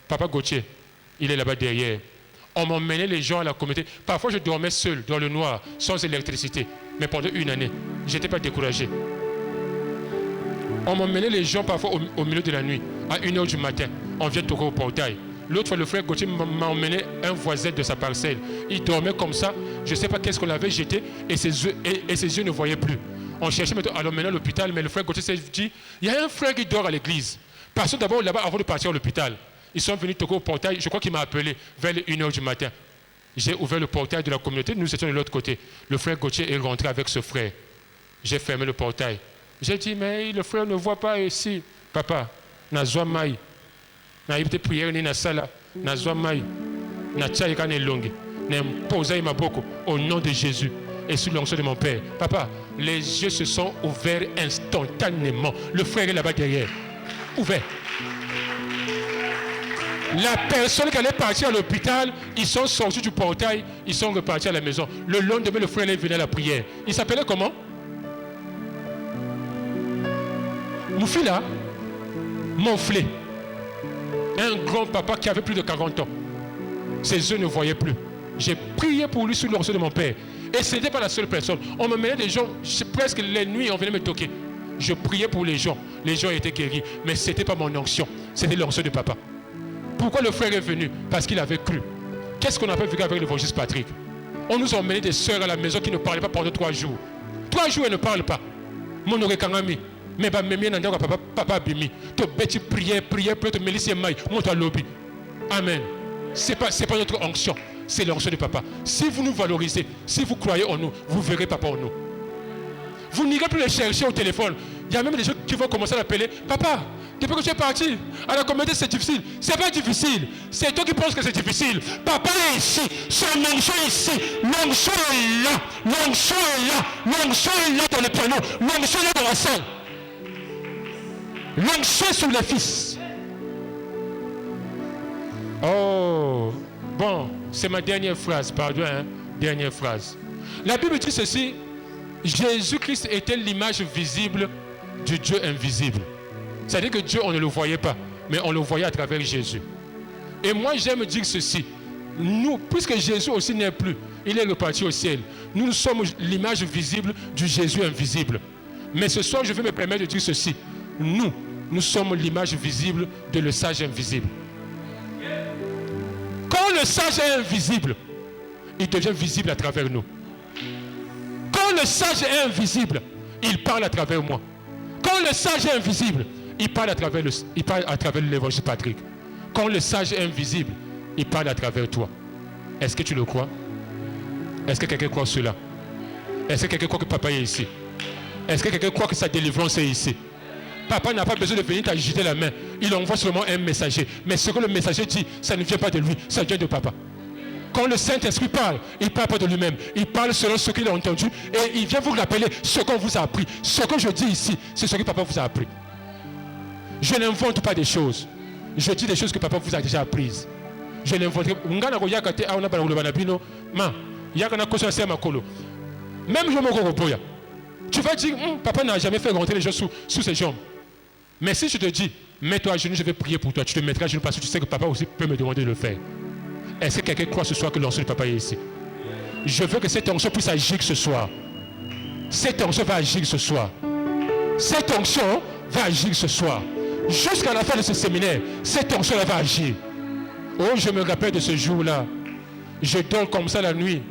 Papa Gauthier, il est là-bas derrière. On m'emmenait les gens à la communauté. Parfois, je dormais seul, dans le noir, sans électricité. Mais pendant une année, je n'étais pas découragé. On m'emmenait les gens parfois au milieu de la nuit, à 1h du matin. On vient toquer au portail. L'autre fois, le frère Gauthier m'a emmené un voisin de sa parcelle. Il dormait comme ça. Je ne sais pas qu'est-ce qu'on l'avait jeté et ses yeux ne voyaient plus. On cherchait à l'emmener à l'hôpital, mais le frère Gauthier s'est dit, il y a un frère qui dort à l'église. Passons d'abord là-bas avant de partir à l'hôpital. Ils sont venus toquer au portail. Je crois qu'il m'a appelé vers les 1h du matin. J'ai ouvert le portail de la communauté. Nous étions de l'autre côté. Le frère Gauthier est rentré avec ce frère. J'ai fermé le portail. J'ai dit, mais le frère ne voit pas ici. Papa, nazwa mai. Na yibte prière ni na sala. Nazwa mai. Na tchaïka ne longue. N'imposa ma boko. Au nom de Jésus. Et sous l'onction de mon père. Papa, les yeux se sont ouverts instantanément. Le frère est là-bas derrière. Ouvert. La personne qui allait partir à l'hôpital, ils sont sortis du portail, ils sont repartis à la maison. Le lendemain, le frère est venu à la prière. Il s'appelait comment? Moufila, Monflé. Un grand papa qui avait plus de 40 ans. Ses yeux ne voyaient plus. J'ai prié pour lui sous l'onction de mon père. Et ce n'était pas la seule personne. On me menait des gens, presque les nuits, on venait me toquer. Je priais pour les gens. Les gens étaient guéris. Mais ce n'était pas mon onction. C'était l'onction de papa. Pourquoi le frère est venu? Parce qu'il avait cru. Qu'est-ce qu'on a pas vécu avec l'évangile Patrick? On nous a emmené des sœurs à la maison qui ne parlaient pas pendant 3 jours. 3 jours, elles ne parlent pas. Mon aurait kangami. Mais bah, même papa bimi. Tu bêtis prière, peut-être mélisser maille. Monte à lobby. Amen. C'est pas notre onction. C'est l'onction de papa. Si vous nous valorisez, si vous croyez en nous, vous verrez papa en nous. Vous n'irez plus les chercher au téléphone. Il y a même des gens qui vont commencer à l'appeler. Papa, depuis que tu es parti, à la communauté c'est difficile. C'est pas difficile. C'est toi qui penses que c'est difficile. Papa est ici. Son onction est ici. L'onction est là. L'onction est là. L'onction est là dans le piano. L'onction est là dans la salle. L'onction est sur les fils. Oh, bon, c'est ma dernière phrase. Pardon, hein? Dernière phrase. La Bible dit ceci. Jésus-Christ était l'image visible du Dieu invisible. C'est-à-dire que Dieu, on ne le voyait pas, mais on le voyait à travers Jésus. Et moi, j'aime dire ceci. Nous, puisque Jésus aussi n'est plus, il est reparti au ciel. Nous sommes l'image visible du Jésus invisible. Mais ce soir, je vais me permettre de dire ceci. Nous sommes l'image visible de le sage invisible. Quand le sage est invisible, il devient visible à travers nous. Quand le sage est invisible, il parle à travers moi. Quand le sage est invisible, il parle à travers l'évangile Patrick. Quand le sage est invisible, il parle à travers toi. Est-ce que tu le crois? Est-ce que quelqu'un croit cela? Est-ce que quelqu'un croit que papa est ici? Est-ce que quelqu'un croit que sa délivrance est ici? Papa n'a pas besoin de venir t'agiter la main. Il envoie seulement un messager. Mais ce que le messager dit, ça ne vient pas de lui, ça vient de papa. Quand le Saint-Esprit parle, il ne parle pas de lui-même. Il parle selon ce qu'il a entendu et il vient vous rappeler ce qu'on vous a appris. Ce que je dis ici, c'est ce que papa vous a appris. Je n'invente pas des choses. Je dis des choses que papa vous a déjà apprises. Je n'invente pas. Même je me repoya. Tu vas dire, papa n'a jamais fait rentrer les gens sous ses jambes. Mais si je te dis, mets-toi à genoux, je vais prier pour toi. Tu te mettras à genoux parce que tu sais que papa aussi peut me demander de le faire. Est-ce que quelqu'un croit ce soir que l'onction de papa est ici? Je veux que cette onction puisse agir ce soir. Cette onction va agir ce soir. Cette onction va agir ce soir. Jusqu'à la fin de ce séminaire, cette onction-là va agir. Oh, je me rappelle de ce jour-là. Je dors comme ça la nuit.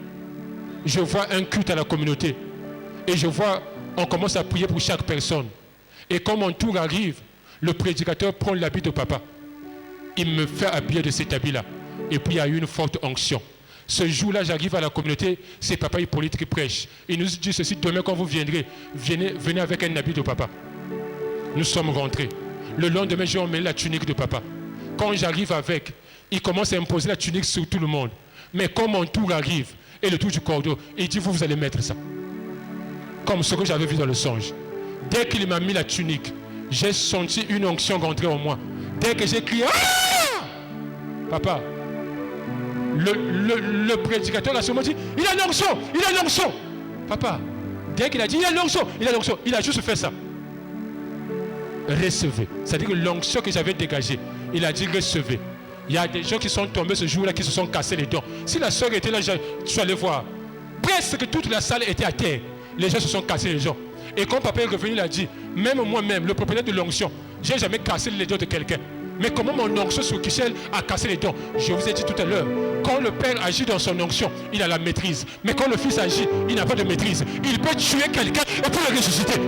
Je vois un culte à la communauté. Et je vois, on commence à prier pour chaque personne. Et quand mon tour arrive, le prédicateur prend l'habit de papa. Il me fait habiller de cet habit-là. Et puis il y a eu une forte onction. Ce jour-là, j'arrive à la communauté, c'est papa Hippolyte qui prêche. Il nous dit ceci, demain quand vous viendrez, venez avec un habit de papa. Nous sommes rentrés. Le lendemain, j'ai emmené la tunique de papa. Quand j'arrive avec, il commence à imposer la tunique sur tout le monde. Mais quand mon tour arrive, et le tour du cordeau, il dit, vous allez mettre ça. Comme ce que j'avais vu dans le songe. Dès qu'il m'a mis la tunique, j'ai senti une onction rentrer en moi. Dès que j'ai crié, ah! Papa, le prédicateur a seulement dit, il a l'onction, il a l'onction. Papa, dès qu'il a dit, il a l'onction, il a juste fait ça. Recevez. C'est-à-dire que l'onction que j'avais dégagée, il a dit recevez. Il y a des gens qui sont tombés ce jour-là, qui se sont cassés les dents. Si la soeur était là, tu allais voir. Presque toute la salle était à terre. Les gens se sont cassés les dents. Et quand papa est revenu, il a dit, même moi-même, le propriétaire de l'onction, je n'ai jamais cassé les dents de quelqu'un. Mais comment mon onction sur Kichel a cassé les dents? Je vous ai dit tout à l'heure, quand le père agit dans son onction, il a la maîtrise. Mais quand le fils agit, il n'a pas de maîtrise. Il peut tuer quelqu'un et puis le ressusciter.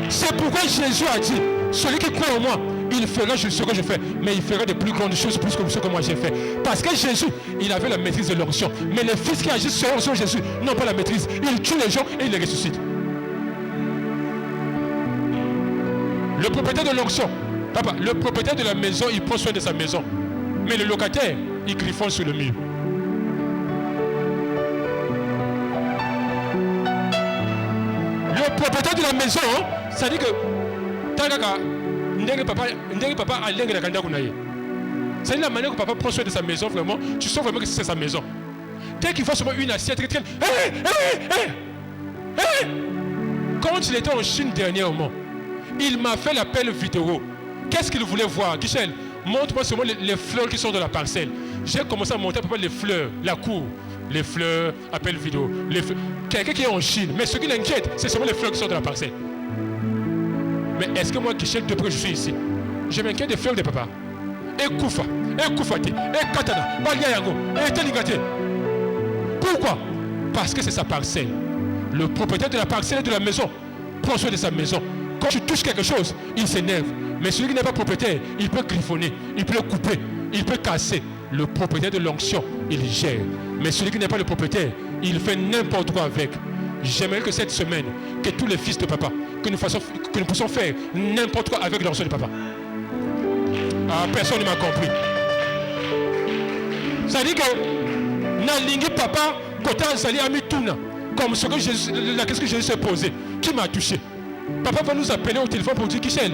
C'est pourquoi Jésus a dit, celui qui croit en moi, il fera ce que je fais, mais il fera de plus grandes choses plus que ce que moi j'ai fait. Parce que Jésus, il avait la maîtrise de l'onction. Mais les fils qui agissent sur Jésus n'ont pas la maîtrise. Ils tuent les gens et ils les ressuscitent. Le propriétaire de l'onction, papa, le propriétaire de la maison, il prend soin de sa maison. Mais le locataire, il griffonne sur le mur. Le propriétaire de la maison, ça dit que papa a l'air de la candidate. C'est la manière que papa prend soin de sa maison, vraiment. Tu sens vraiment que c'est sa maison. Dès qu'il voit seulement une assiette, il dit quand il était en Chine dernièrement, il m'a fait l'appel vidéo. Qu'est-ce qu'il voulait voir? Guichel, montre-moi seulement les fleurs qui sont dans la parcelle. J'ai commencé à monter à peu près les fleurs, la cour. Les fleurs, appel vidéo. Quelqu'un qui est en Chine, mais ce qui l'inquiète, c'est seulement les fleurs qui sont dans la parcelle. Mais est-ce que moi, Guichel, de près, je suis ici? Je m'inquiète des fleurs de papa. Et Koufa, et Koufate, et Katana, Baliayango, et Telingate. Pourquoi? Parce que c'est sa parcelle. Le propriétaire de la parcelle et de la maison prend soin de sa maison. Quand tu touches quelque chose, il s'énerve. Mais celui qui n'est pas propriétaire, il peut griffonner, il peut couper, il peut casser. Le propriétaire de l'onction, il gère. Mais celui qui n'est pas le propriétaire, il fait n'importe quoi avec. J'aimerais que cette semaine, que tous les fils de papa, que nous puissions faire n'importe quoi avec l'onction de papa. Ah, personne ne m'a compris. Ça dit que Nalingi papa, côté Azali a mis tout comme ce que Jésus, la question que Jésus s'est posée, qui m'a touché. Papa va nous appeler au téléphone pour dire Kichel,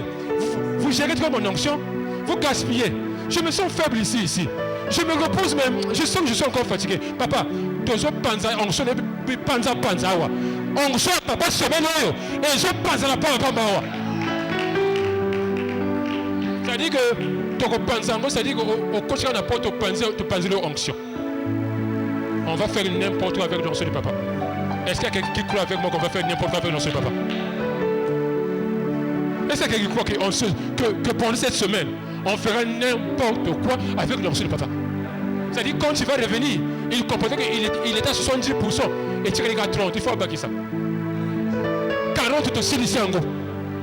vous gérez trop mon onction, vous gaspillez. Je me sens faible ici. Je me repose même, je sens que je suis encore fatigué. Papa, dozo panza onction et panza wa. Onction papa semaine et je panza la papa wa. Ça dit que toko panza, ça dit qu'au coach on apporte au panza le onction. On va faire n'importe quoi avec l'onction de papa. Est-ce qu'il y a quelqu'un qui croit avec moi qu'on va faire n'importe quoi avec l'onction de papa? Est-ce qu'il y a quelqu'un qui croit que pendant cette semaine, on fera n'importe quoi avec l'onction de papa? C'est-à-dire quand il va revenir, il comprenait qu'il était à 70% et tu regardes 30, il faut abattre ça. 40 te ici en gros,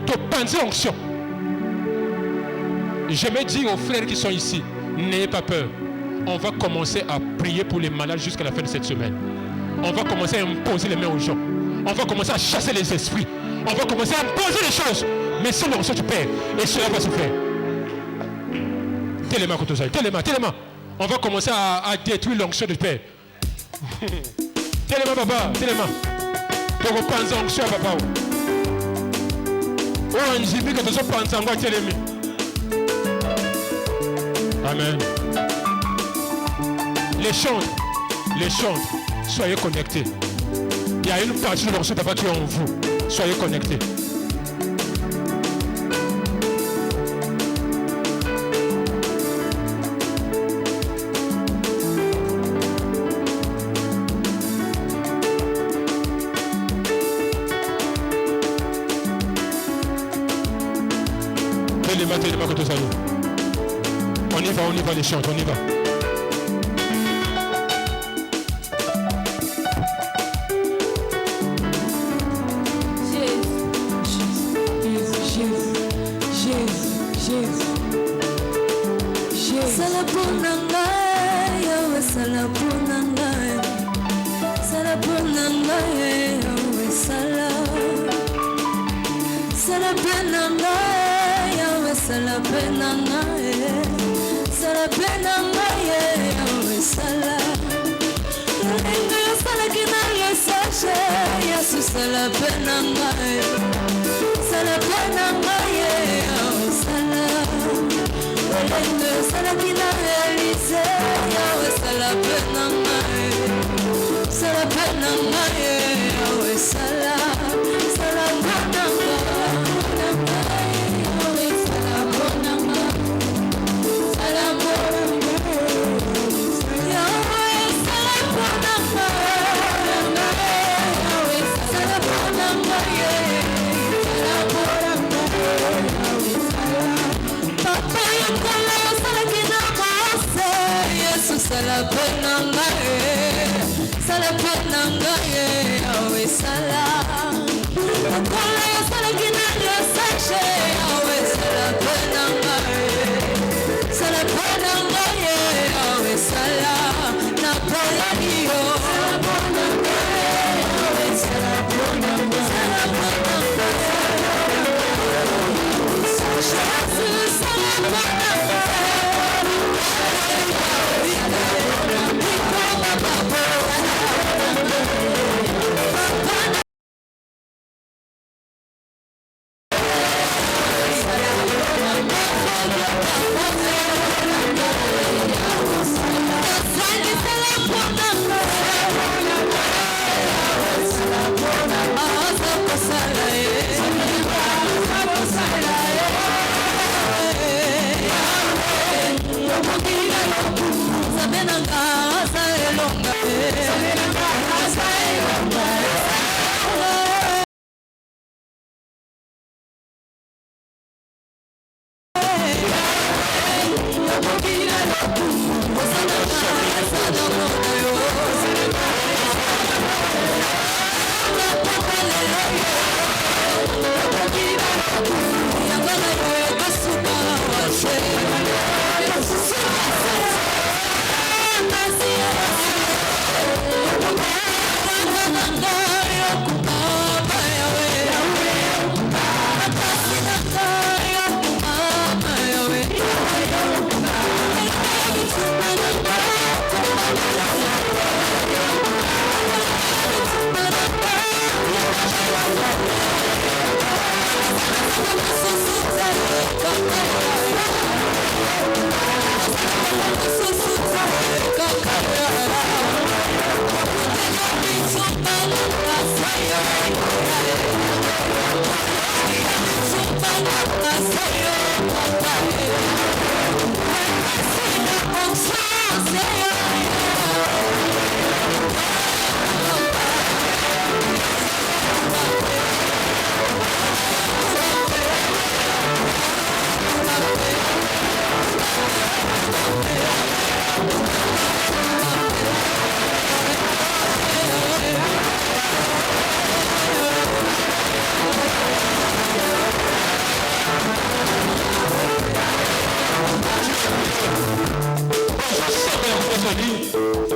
te penser onction. Je me dis aux frères qui sont ici, n'ayez pas peur. On va commencer à prier pour les malades jusqu'à la fin de cette semaine. On va commencer à imposer les mains aux gens. On va commencer à chasser les esprits. On va commencer à imposer les choses. Mais c'est l'onction du Père. Et cela va se faire. Téléma, téléma. On va commencer à détruire l'onction du Père. Téléma, papa, téléma. Donc on pense à l'onction, papa. Oh, on dit que tu as pensé à téléma. Amen. Les chantres, soyez connectés. Il y a une partie de l'onction papa qui est en vous. Soyez connectés. Téléma que tu salues. On y va les chantres, on y va.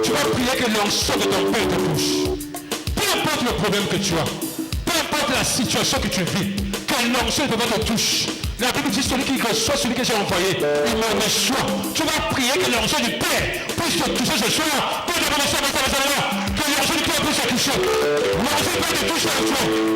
Tu vas prier que l'onction de ton Père te touche. Peu importe le problème que tu as, peu importe la situation que tu vis, que l'onction de ton Père te touche. La Bible dit celui qui reçoit celui que j'ai envoyé, il me reçoit. Tu vas prier que l'onction du Père puisse te toucher ce soir. Que l'onction du Père puisse te toucher. L'onction du Père te touche ce soir.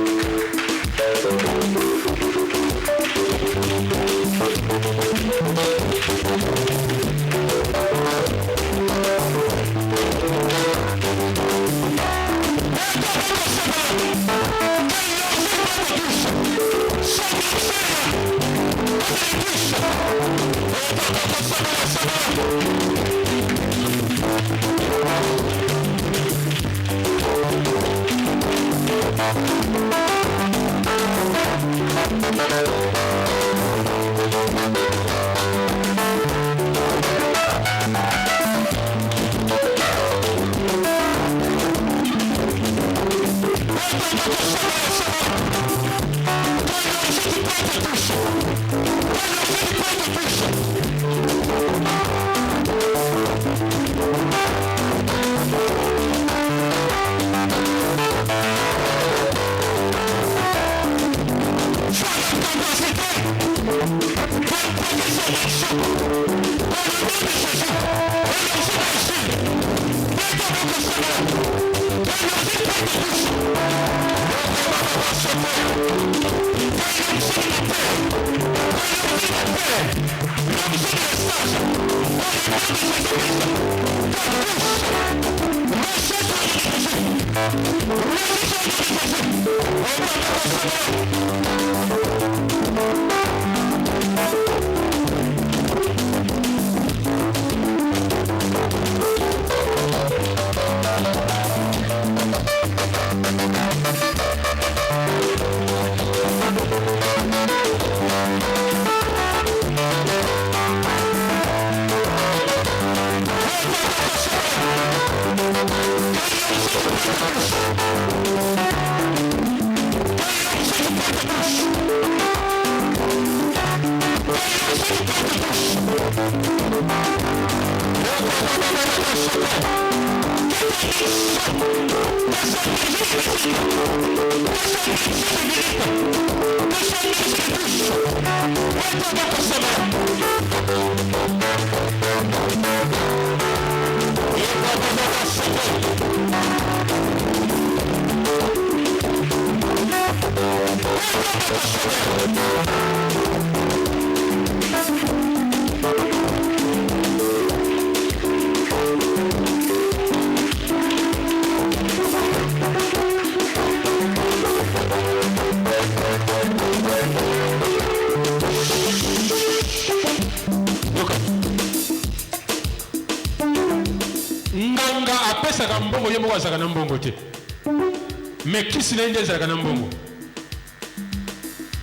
Mais qui s'il est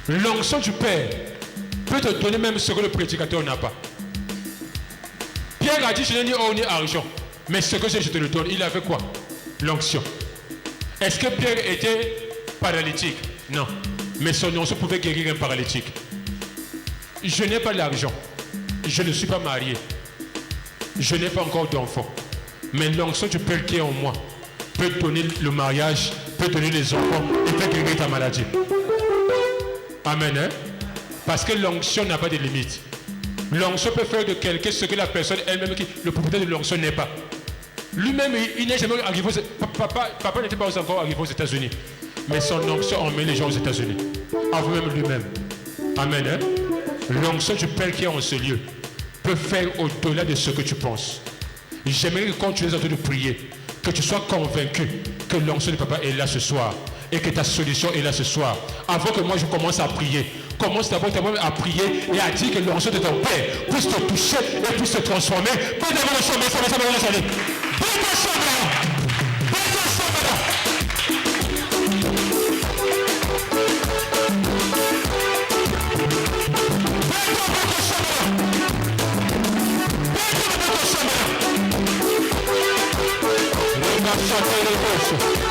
l'onction du Père peut te donner même ce que le prédicateur n'a pas. Pierre a dit, je n'ai ni or ni argent, mais ce que j'ai, je te le donne. Il avait quoi? L'onction. Est-ce que Pierre était paralytique? Non. Mais son onction pouvait guérir un paralytique. Je n'ai pas l'argent. Je ne suis pas marié. Je n'ai pas encore d'enfant. Mais l'onction du Père qui est en moi peut donner le mariage, peut donner les enfants et peut guérir ta maladie. Amen. Hein? Parce que l'onction n'a pas de limite. L'onction peut faire de quelqu'un ce que la personne elle-même, le propriétaire de l'onction n'est pas. Lui-même, il n'est jamais arrivé. Papa n'était pas encore arrivé aux États-Unis. Mais son onction emmène les gens aux États-Unis. Avant même lui-même. Amen. Hein? L'onction du Père qui est en ce lieu peut faire au-delà de ce que tu penses. J'aimerais que quand tu es en train de prier, que tu sois convaincu que l'onction de Papa est là ce soir et que ta solution est là ce soir. Avant que moi je commence à prier, commence d'abord à prier et à dire que l'onction de ton Père puisse te toucher et puisse te transformer. Satisfaction.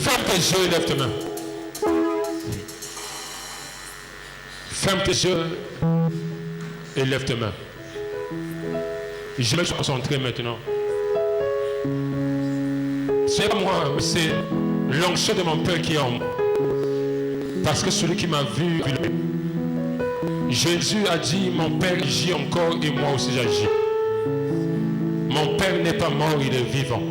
Ferme tes yeux et lève tes mains. Ferme tes yeux et lève tes mains. Je vais me concentrer maintenant. C'est pas moi, mais c'est l'onction de mon Père qui est en moi. Parce que celui qui m'a vu, Jésus a dit, mon Père agit encore et moi aussi j'agis. Mon Père n'est pas mort, il est vivant.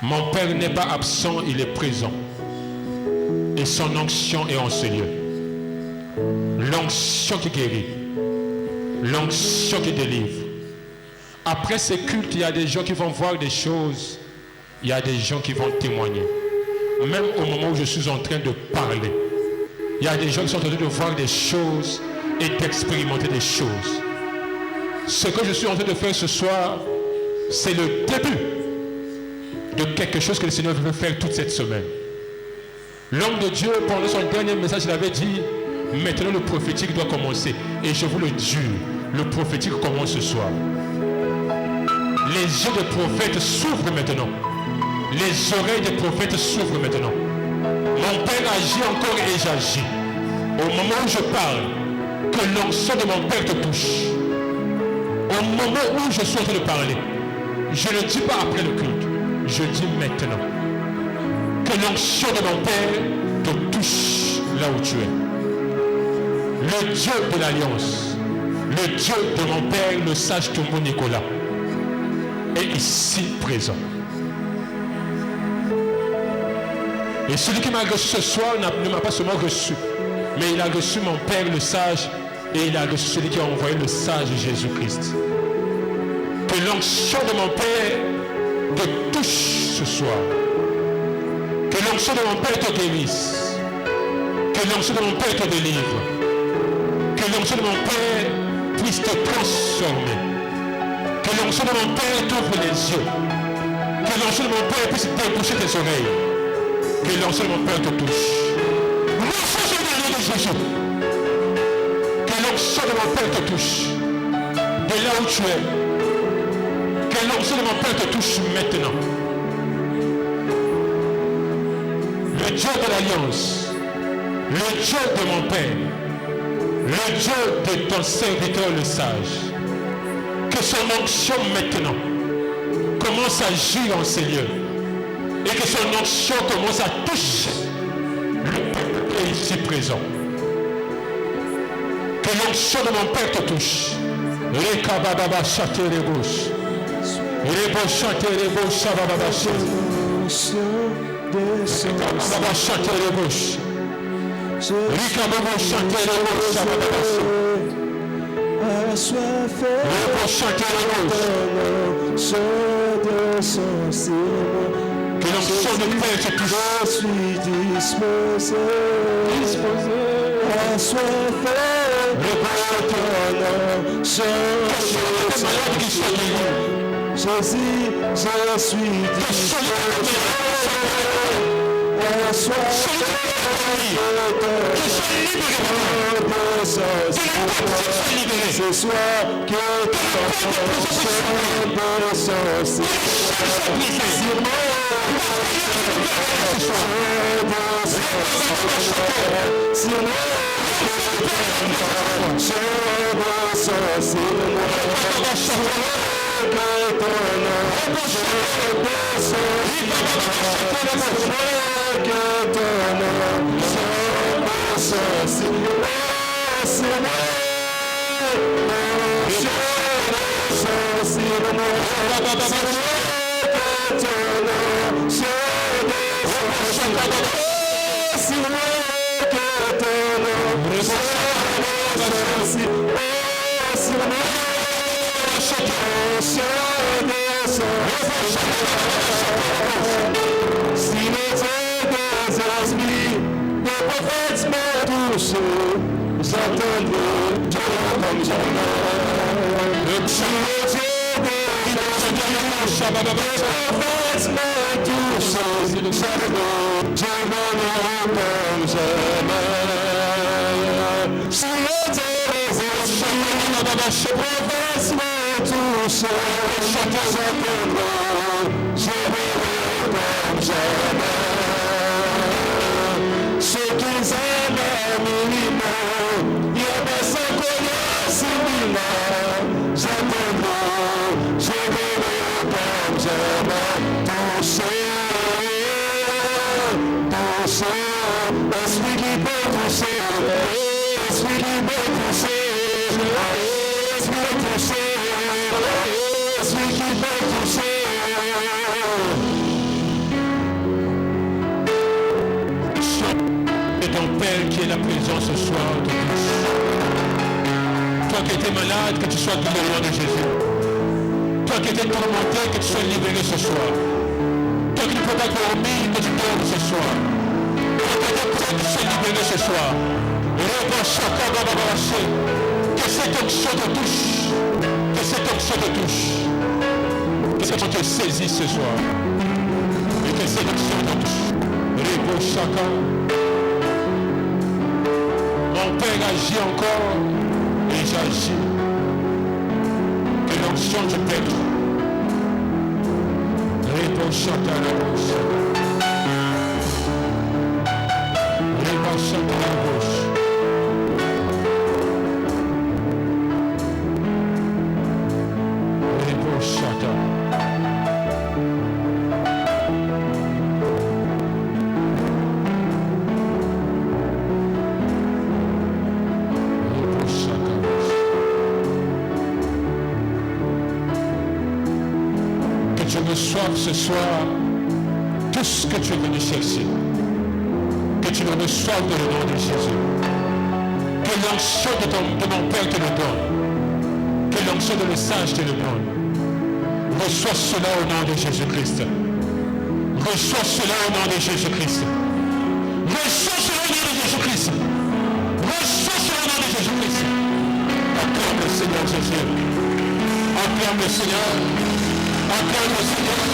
Mon Père n'est pas absent, il est présent. Et son onction est en ce lieu. L'onction qui guérit. L'onction qui délivre. Après ces cultes, il y a des gens qui vont voir des choses. Il y a des gens qui vont témoigner. Même au moment où je suis en train de parler, il y a des gens qui sont en train de voir des choses et d'expérimenter des choses. Ce que je suis en train de faire ce soir, c'est le début de quelque chose que le Seigneur veut faire toute cette semaine. L'homme de Dieu, pendant son dernier message, il avait dit, maintenant le prophétique doit commencer. Et je vous le jure, le prophétique commence ce soir. Les yeux des prophètes s'ouvrent maintenant. Les oreilles des prophètes s'ouvrent maintenant. Mon Père agit encore et j'agis. Au moment où je parle, que l'onction de mon Père te touche. Au moment où je suis en train de parler, je ne dis pas après le culte, je dis maintenant. Que l'onction de mon Père te touche là où tu es. Le Dieu de l'Alliance, le Dieu de mon Père, le sage Toumou Nicolas, est ici présent. Et celui qui m'a reçu ce soir ne m'a pas seulement reçu, mais il a reçu mon Père le sage et il a reçu celui qui a envoyé le sage Jésus-Christ. Que l'onction de mon Père te touche ce soir. Que l'onction de mon Père te guérisse. Que l'onction de mon Père te délivre. Que l'onction de mon Père puisse te transformer. Que l'onction de mon Père t'ouvre les yeux. Que l'onction de mon Père puisse déboucher tes oreilles. Que l'onction de mon Père te touche. L'onction de Jésus. Que l'onction de mon Père te touche. De là où tu es. Que l'onction de mon Père te touche maintenant. Le Dieu de l'Alliance. Le Dieu de mon Père. Le Dieu de ton serviteur le sage. Que que son onction maintenant commence à agir en ces lieux. Et que son onction commence à toucher le peuple qui est ici présent. Que l'onction de mon Père te touche. Les kabababa chanter les bouches. Les beaux chanter les bouches. Sabababa chanter les bouches. Les kabababa chanter les bouches. Sabababa les beaux chanter les bouches. Que l'onction de Père te touche. Je suis disposé. Jésus, je suis ce soir que Que tu sois guéri au nom de Jésus. Toi qui étais tourmenté, que tu sois libéré ce soir. Toi qui ne peux pas dormir, que tu dormes ce soir. Toi qui étais prêt, que tu sois libéré ce soir. Que cette onction te touche. Que cette onction te touche. Que cette onction te saisisse ce soir. Et que cette onction te touche. Mon Père agit encore. Et j'agis. Que l'onction du Père. Réponds à la bouche. Réponds à la bouche. Réponds à ta. Reçoive ce soir tout ce que tu es venu chercher. Que tu le reçoives dans le nom de Jésus. Que l'onction de mon Père te le donne. Que l'onction de le sage te le donne. Reçois cela au nom de Jésus-Christ. Reçois cela au nom de Jésus-Christ. Reçois cela au nom de Jésus-Christ. Reçois cela au nom de Jésus-Christ. Acclame le Seigneur Jésus. Acclame le Seigneur. Acclame le Seigneur,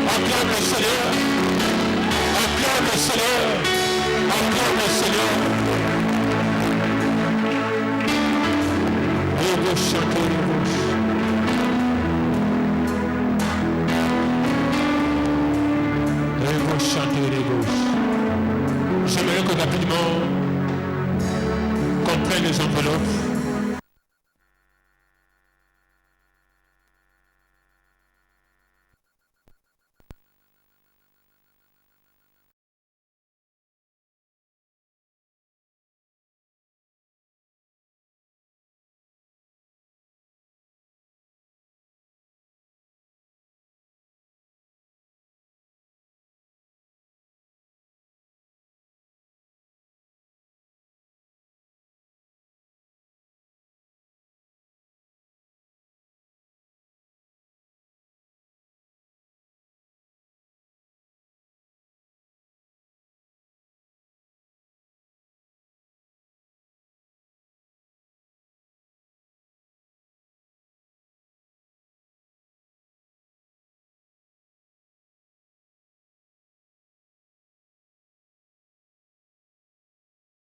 acclame le Seigneur, acclame le Seigneur, acclame le Seigneur. Et vous chantez les bouches. Et vous chantez les bouches. J'aimerais que rapidement qu'on prenne les enveloppes.